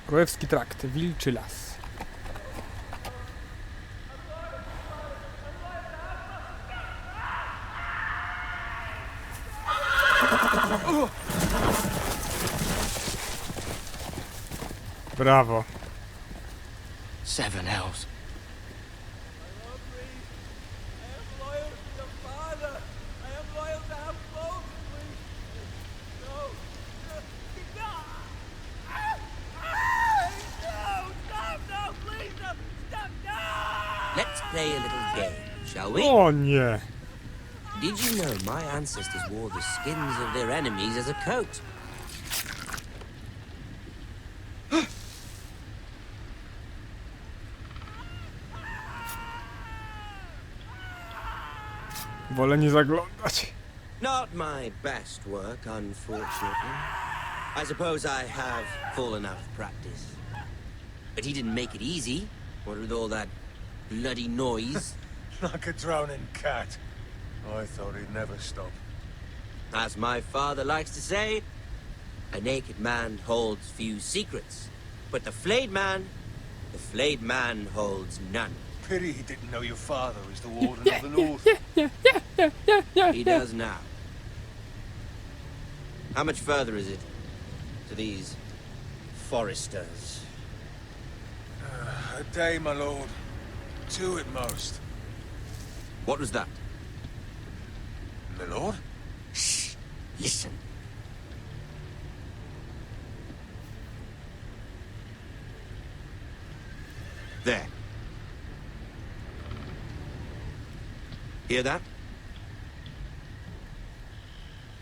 Królewski trakt, wilczy las. Brawo. 7 elves. Let's play a little game, shall we? O nie. Did you know my ancestors wore the skins of their enemies as a coat? Wolę nie zaglądać. Not my best work, unfortunately. I suppose I have fallen out of practice. But he didn't make it easy, what with all that bloody noise. Like a drowning cat. I thought he'd never stop. As my father likes to say, a naked man holds few secrets, but the flayed man holds none. Pity he didn't know your father was the Warden of the North. He does now. How much further is it to these foresters? A day, my lord. 2 at most. What was that? My lord? Shh! Listen. There. Hear that?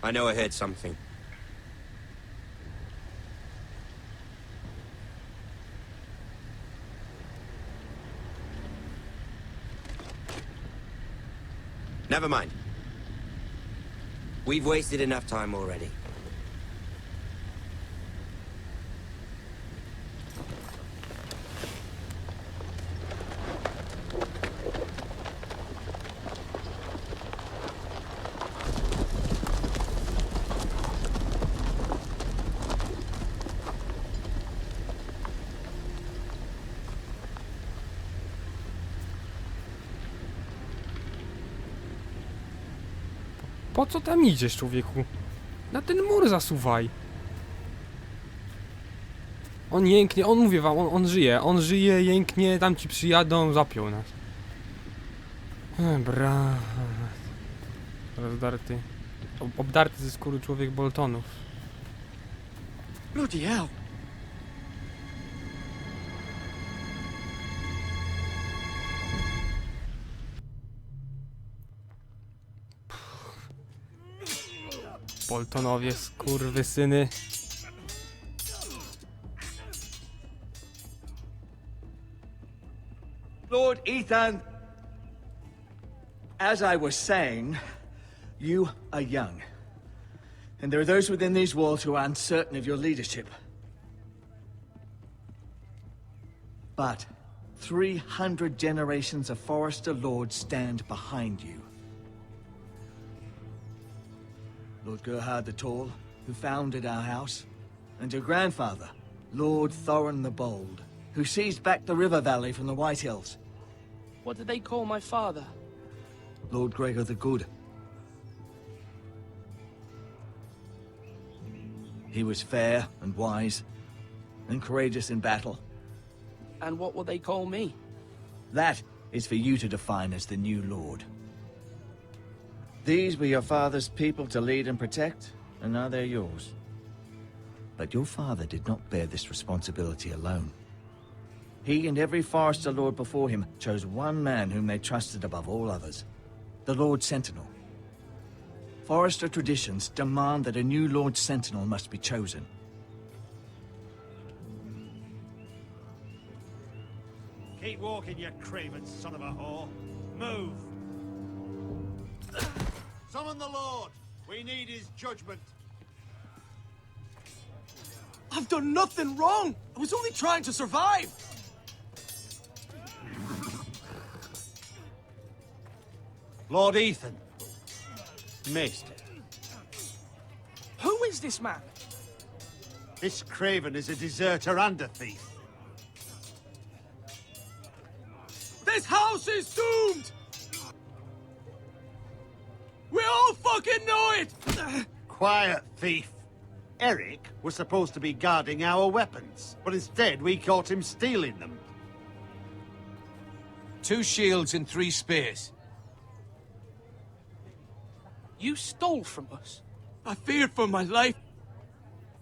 I know I heard something. Never mind. We've wasted enough time already. Po co tam idziesz, człowieku? Na ten mur zasuwaj. On jęknie, on mówię wam, on żyje, jęknie, tam ci przyjadą, zapiął nas. Bra. Rozdarty. Obdarty ze skóry człowiek Boltonów. Bloody hell! Boltonowie, skurwysyny. Lord Ethan, as I was saying, you are young. And there are those within these walls who are uncertain of your leadership. But 300 generations of Forester Lords stand behind you. Lord Gerhard the Tall, who founded our house, and your grandfather, Lord Thorin the Bold, who seized back the river valley from the White Hills. What did they call my father? Lord Gregor the Good. He was fair and wise, and courageous in battle. And what will they call me? That is for you to define as the new Lord. These were your father's people to lead and protect, and now they're yours. But your father did not bear this responsibility alone. He and every Forester Lord before him chose one man whom they trusted above all others, the Lord Sentinel. Forester traditions demand that a new Lord Sentinel must be chosen. Keep walking, you craven son of a whore. Move! Summon the Lord! We need his judgment. I've done nothing wrong! I was only trying to survive! Lord Ethan. Maester. Who is this man? This craven is a deserter and a thief. This house is doomed! We all fucking know it! Quiet, thief. Eric was supposed to be guarding our weapons, but instead we caught him stealing them. 2 shields and 3 spears. You stole from us. I feared for my life.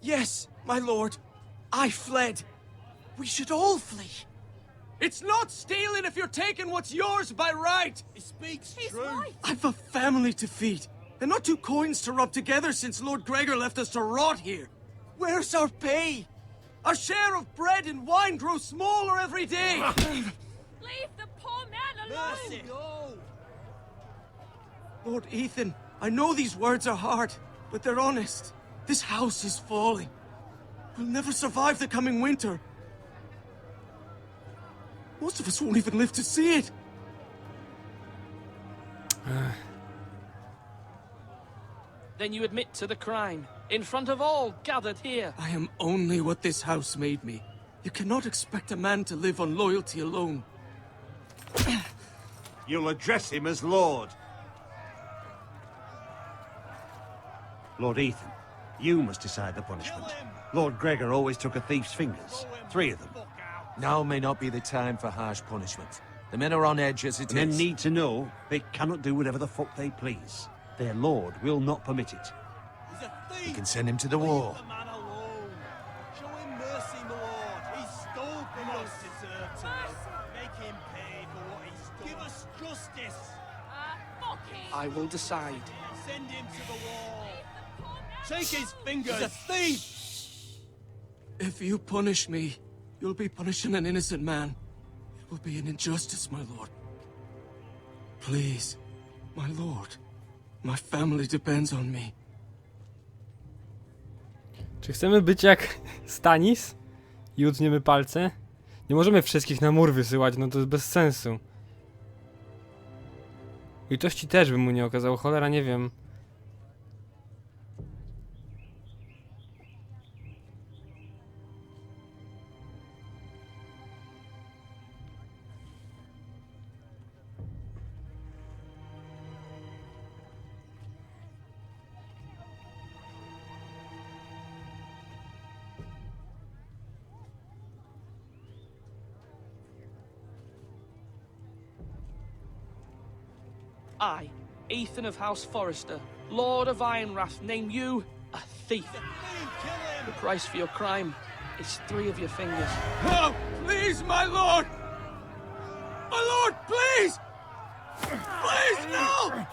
Yes, my lord. I fled. We should all flee. It's not stealing if you're taking what's yours by right. He speaks He's true. right. I've a family to feed, and not 2 coins to rub together since Lord Gregor left us to rot here. Where's our pay? Our share of bread and wine grows smaller every day. Leave the poor man alone. Mercy. No. Lord Ethan, I know these words are hard, but they're honest. This house is falling. We'll never survive the coming winter. Most of us won't even live to see it. Then you admit to the crime, in front of all gathered here. I am only what this house made me. You cannot expect a man to live on loyalty alone. You'll address him as Lord. Lord Ethan, you must decide the punishment. Lord Gregor always took a thief's fingers. 3 of them. Now may not be the time for harsh punishment. The men are on edge as it is. Men need to know they cannot do whatever the fuck they please. Their lord will not permit it. He's a thief. You can send him to the war. Leave the man alone. Show him mercy, my lord. He stole from us. Deserve to make him pay for what he stole. Give us justice. Fuck him. I will decide. Send him to the wall. The poor man Take his fingers. He's a thief. If you punish me, you'll be punishing an innocent man. It will be an injustice, my lord. Please, my lord. My family depends on me. Czy chcemy być jak Stanis i utniemy palce? Nie możemy wszystkich na mur wysyłać, no to jest bez sensu. Litości też bym mu nie okazało, cholera, nie wiem. I, Ethan of House Forrester, Lord of Ironwrath, name you a thief. The price for your crime is 3 of your fingers. No, please, my lord! My lord, please! Please, no!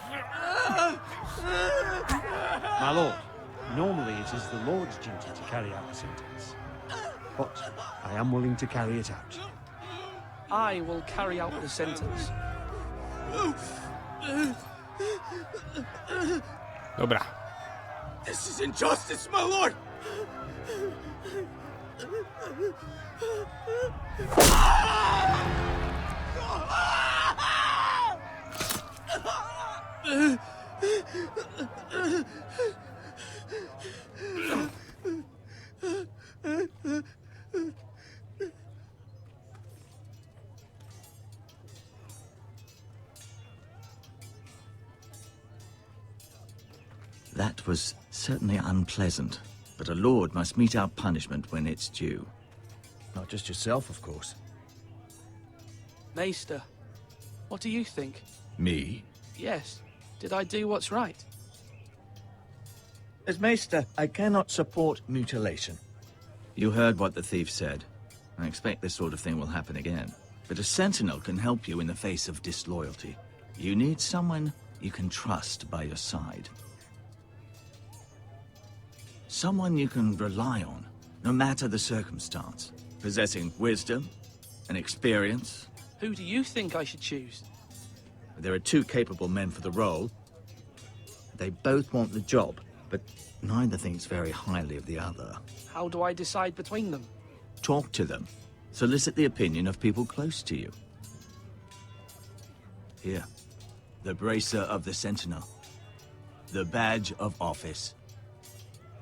My lord, normally it is the lord's duty to carry out the sentence. But I am willing to carry it out. I will carry out the sentence. Dobra. This is injustice, my lord! That was certainly unpleasant, but a lord must mete out punishment when it's due. Not just yourself, of course. Maester, what do you think? Me? Yes, did I do what's right? As Maester, I cannot support mutilation. You heard what the thief said. I expect this sort of thing will happen again. But a sentinel can help you in the face of disloyalty. You need someone you can trust by your side. Someone you can rely on, no matter the circumstance. Possessing wisdom and experience. Who do you think I should choose? There are 2 capable men for the role. They both want the job, but neither thinks very highly of the other. How do I decide between them? Talk to them. Solicit the opinion of people close to you. Here, the bracer of the Sentinel. The badge of office.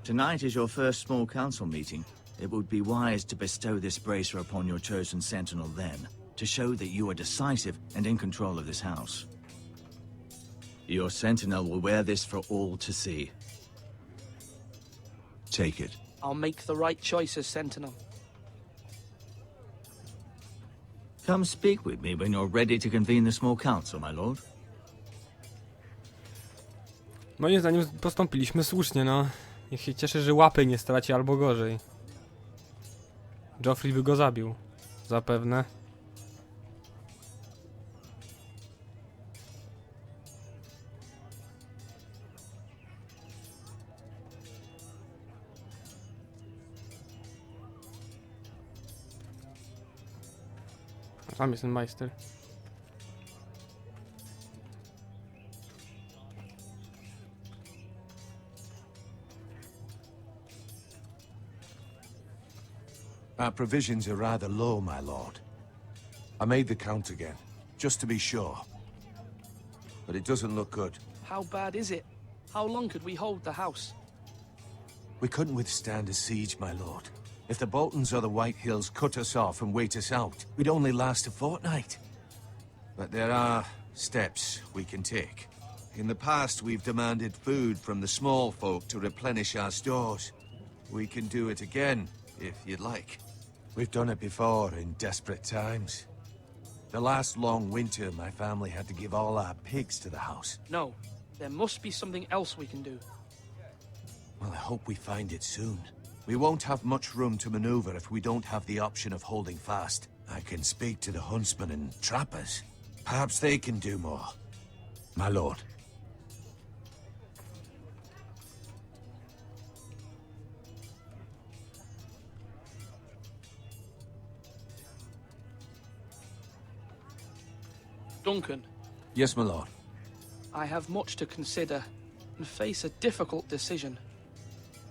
Tonight is your first small council meeting. It would be wise to bestow this bracer upon your chosen sentinel then, to show that you are decisive and in control of this house. Your sentinel will wear this for all to see. Take it. I'll make the right choice as Sentinel. Come speak with me when you're ready to convene the small council, my lord. Moim zdaniem postąpiliśmy słusznie, no. Niech się cieszy, że łapy nie straci, albo gorzej. Joffrey by go zabił. Zapewne. Tam jest ten majster. Our provisions are rather low, my lord. I made the count again, just to be sure. But it doesn't look good. How bad is it? How long could we hold the house? We couldn't withstand a siege, my lord. If the Boltons or the White Hills cut us off and wait us out, we'd only last a fortnight. But there are steps we can take. In the past, we've demanded food from the small folk to replenish our stores. We can do it again, if you'd like. We've done it before in desperate times. The last long winter, my family had to give all our pigs to the house. No, there must be something else we can do. Well, I hope we find it soon. We won't have much room to maneuver if we don't have the option of holding fast. I can speak to the huntsmen and trappers. Perhaps they can do more. My lord. Duncan, Yes, my lord. I have much to consider and face a difficult decision.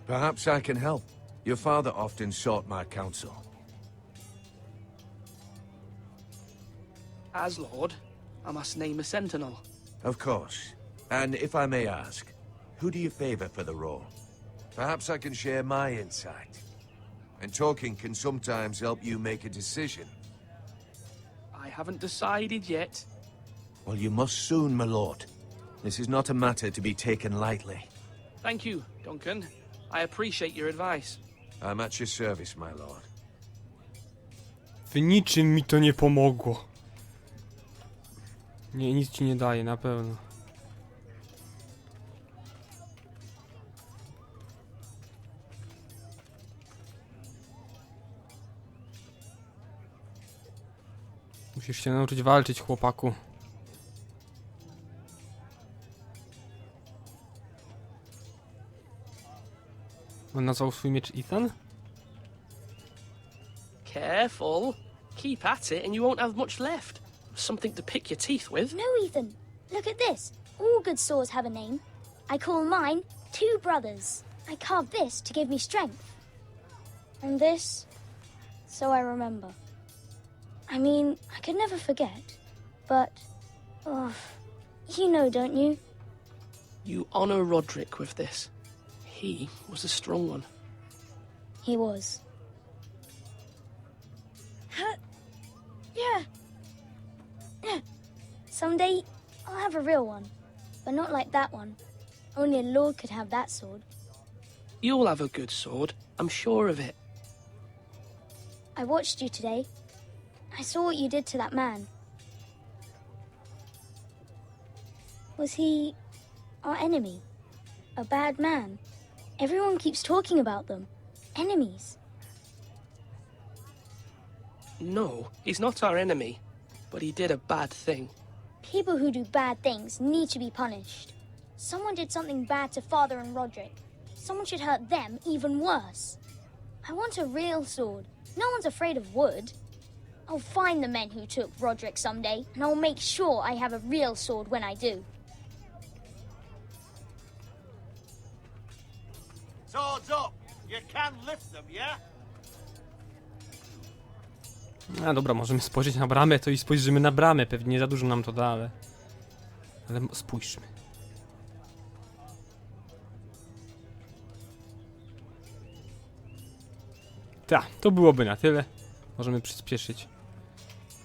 Perhaps I can help. Your father often sought my counsel. As Lord, I must name a sentinel. Of course. And if I may ask, who do you favor for the role? Perhaps I can share my insight. And talking can sometimes help you make a decision. I haven't decided yet. Well, you must soon, my lord. This is not a matter to be taken lightly. Thank you, Duncan. I appreciate your advice. I'm at your service, my lord. W niczym mi to nie pomogło. Nie, nic ci nie daje, na pewno. Musisz się nauczyć walczyć, chłopaku. On nazwał swój miecz Ethan? Careful. Keep at it and you won't have much left. Something to pick your teeth with. No, Ethan. Look at this. All good swords have a name. I call mine Two Brothers. I carved this to give me strength. And this, so I remember. I mean, I could never forget. But, oh, you know, don't you? You honor Roderick with this. He was a strong one. He was. Yeah. Someday, I'll have a real one. But not like that one. Only a lord could have that sword. You'll have a good sword. I'm sure of it. I watched you today. I saw what you did to that man. Was he our enemy? A bad man? Everyone keeps talking about them. Enemies. No, he's not our enemy. But he did a bad thing. People who do bad things need to be punished. Someone did something bad to Father and Roderick. Someone should hurt them even worse. I want a real sword. No one's afraid of wood. I'll find the men who took Roderick someday, and I'll make sure I have a real sword when I do. Swords up! You can lift them, yeah? A dobra, możemy spojrzeć na bramę, to i spojrzymy na bramę. Pewnie nie za dużo nam to da, ale spójrzmy. Tak, to byłoby na tyle. Możemy przyspieszyć.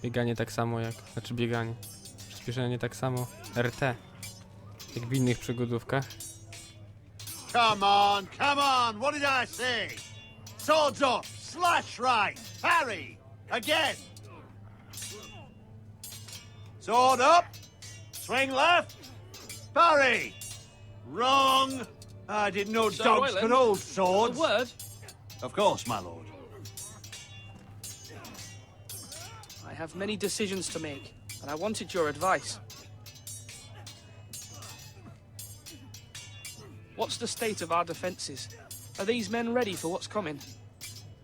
Bieganie tak samo jak... Znaczy bieganie. Przyspieszenie tak samo. RT. Jak w innych przygodówkach. Come on, what did I say? Swords up, slash right, parry, again. Sword up, swing left, parry. Wrong. I didn't know Sir dogs Royland, could hold A swords. word? Of course, my lord. I have many decisions to make, and I wanted your advice. What's the state of our defences? Are these men ready for what's coming?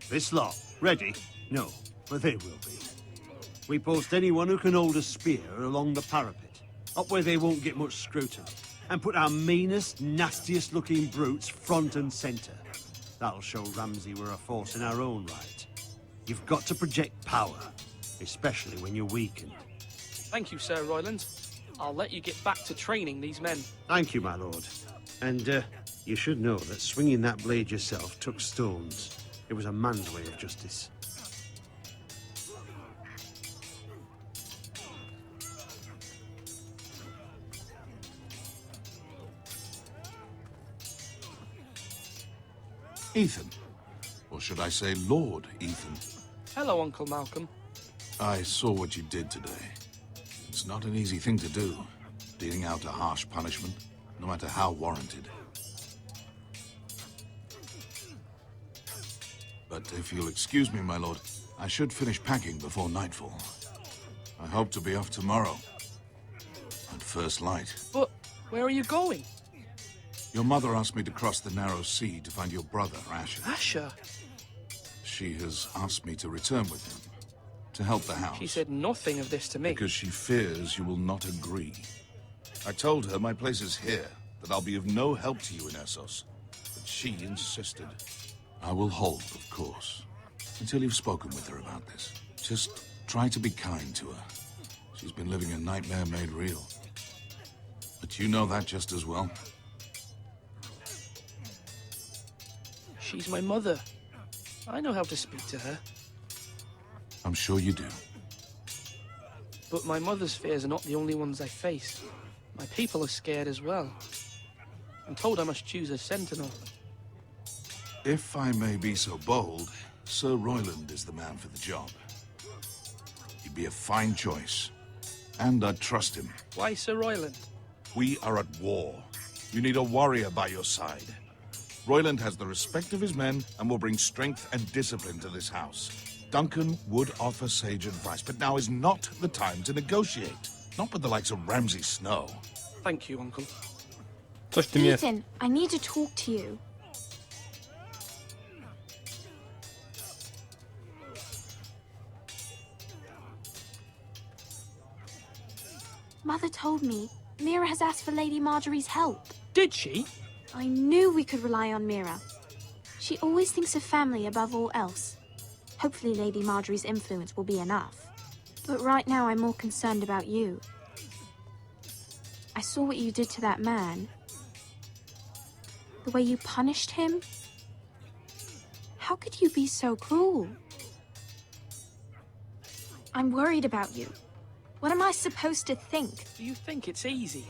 This lot, ready? No, but they will be. We post anyone who can hold a spear along the parapet, up where they won't get much scrutiny, and put our meanest, nastiest looking brutes front and centre. That'll show Ramsay we're a force in our own right. You've got to project power, especially when you're weakened. Thank you, Sir Royland. I'll let you get back to training these men. Thank you, my lord. And, you should know that swinging that blade yourself took stones. It was a man's way of justice. Ethan. Or should I say Lord Ethan? Hello, Uncle Malcolm. I saw what you did today. It's not an easy thing to do, dealing out a harsh punishment, no matter how warranted. But if you'll excuse me, my lord, I should finish packing before nightfall. I hope to be off tomorrow. At first light. But where are you going? Your mother asked me to cross the narrow sea to find your brother, Asher. Asher? She has asked me to return with him, to help the house. She said nothing of this to me. Because she fears you will not agree. I told her my place is here, that I'll be of no help to you in Essos. But she insisted. I will hold, of course, until you've spoken with her about this. Just try to be kind to her. She's been living a nightmare made real. But you know that just as well. She's my mother. I know how to speak to her. I'm sure you do. But my mother's fears are not the only ones I face. My people are scared as well. I'm told I must choose a sentinel. If I may be so bold, Sir Royland is the man for the job. He'd be a fine choice. And I'd trust him. Why Sir Royland? We are at war. You need a warrior by your side. Royland has the respect of his men and will bring strength and discipline to this house. Duncan would offer sage advice, but now is not the time to negotiate. Not with the likes of Ramsay Snow. Thank you, Uncle. Coś w tym jest. Ethan, I need to talk to you. Mother told me Mira has asked for Lady Marjorie's help. Did she? I knew we could rely on Mira. She always thinks of family above all else. Hopefully Lady Marjorie's influence will be enough. But right now I'm more concerned about you. I saw what you did to that man. The way you punished him. How could you be so cruel? I'm worried about you. What am I supposed to think? Do you think it's easy?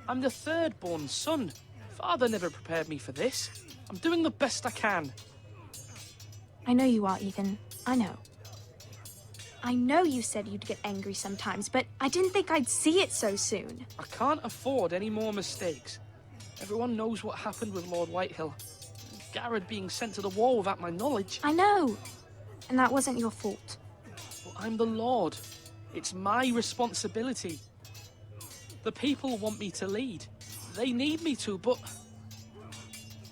I'm the third-born son. Father never prepared me for this. I'm doing the best I can. I know you are, Ethan. I know. I know you said you'd get angry sometimes, but I didn't think I'd see it so soon. I can't afford any more mistakes. Everyone knows what happened with Lord Whitehill. Garrett being sent to the war without my knowledge. I know. And that wasn't your fault. But I'm the Lord. It's my responsibility. The people want me to lead. They need me to, but...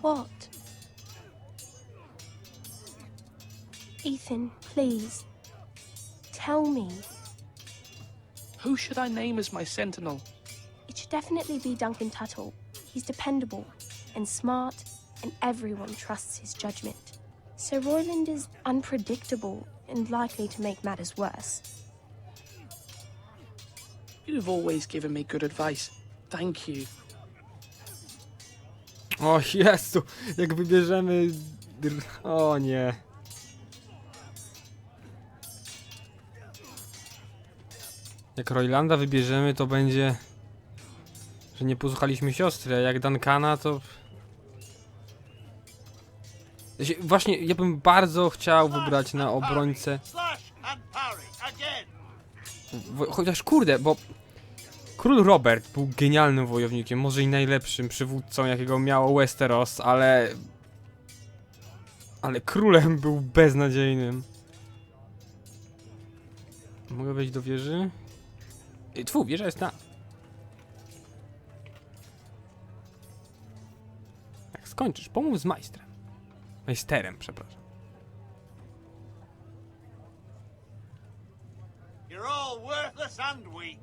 What? Ethan, please. Tell me. Who should I name as my sentinel? It should definitely be Duncan Tuttle. He's dependable and smart, and everyone trusts his judgment. Sir Royland is unpredictable and likely to make matters worse. You've always given me good advice. Thank you. O Jezu, jak wybierzemy... O nie. Jak Roylanda wybierzemy, to będzie, że nie posłuchaliśmy siostry, a jak Duncana, to... Właśnie, ja bym bardzo chciał wybrać na obrońcę. Chociaż kurde, bo król Robert był genialnym wojownikiem, może i najlepszym przywódcą, jakiego miało Westeros, ale królem był beznadziejnym. Mogę wejść do wieży? Tfu, wieża jest tam. Jak skończysz, pomów z majstrem. Majsterem, przepraszam. You're all worthless and weak.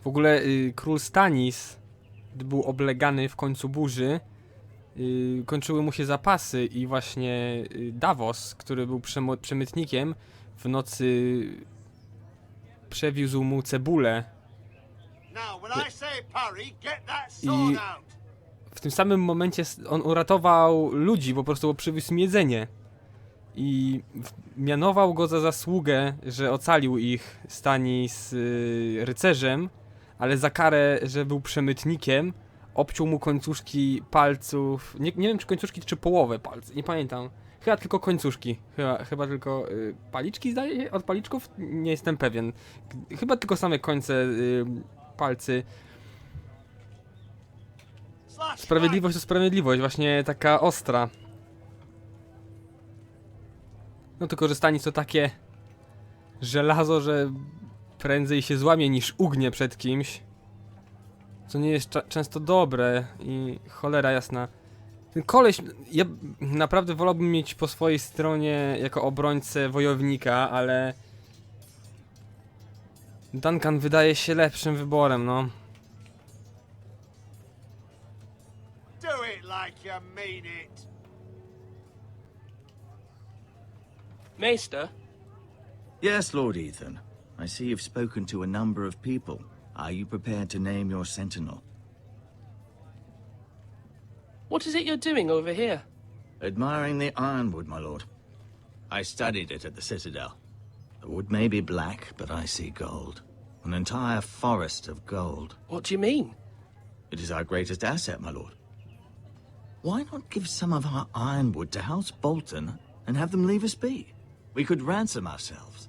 W ogóle król Stannis, gdy był oblegany w końcu burzy, kończyły mu się zapasy i właśnie Davos, który był przemytnikiem, w nocy przewiózł mu cebulę. I w tym samym momencie on uratował ludzi, po prostu przywiózł im jedzenie. I mianował go za zasługę, że ocalił ich Stannis rycerzem, ale za karę, że był przemytnikiem, obciął mu końcówki palców. Nie wiem, czy końcówki, czy połowę palców, nie pamiętam. Chyba tylko końcówki. Chyba tylko paliczki, zdaje się? Od paliczków? Nie jestem pewien. Chyba tylko same końce palcy. Sprawiedliwość to sprawiedliwość, właśnie taka ostra. No tylko, że Stannis to takie żelazo, że prędzej się złamie niż ugnie przed kimś. Co nie jest często dobre i cholera jasna. Ten koleś, ja naprawdę wolałbym mieć po swojej stronie jako obrońcę wojownika, ale Duncan wydaje się lepszym wyborem, no. Do it like you mean it. Maester, Yes, Lord Ethan. I see you've spoken to a number of people. Are you prepared to name your sentinel? what is it you're doing over here? Admiring the ironwood, my lord. I studied it at the Citadel. The wood may be black, but I see gold. An entire forest of gold. What do you mean? It is our greatest asset, my lord. Why not give some of our ironwood to House Bolton and have them leave us be? We could ransom ourselves.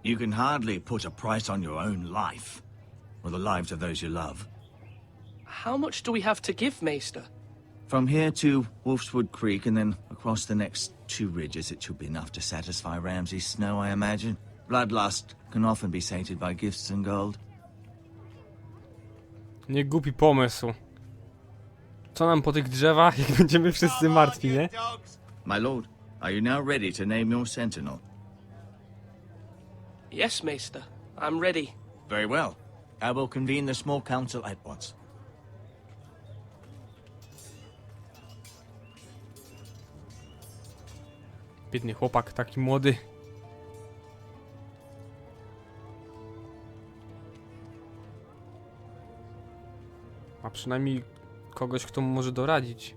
You can hardly put a price on your own life, or the lives of those you love. How much do we have to give, Maester? From here to Wolfswood Creek and then across the next 2 ridges, it should be enough to satisfy Ramsay Snow, I imagine. Bloodlust can often be sated by gifts and gold. Nie głupi pomysł. Co nam po tych drzewach, jak będziemy wszyscy martwi, nie? My lord, are you now ready to name your sentinel? Yes, Maester. I'm ready. Very well. I will convene the small council at once. Biedny chłopak, taki młody. A przynajmniej kogoś, kto mu może doradzić.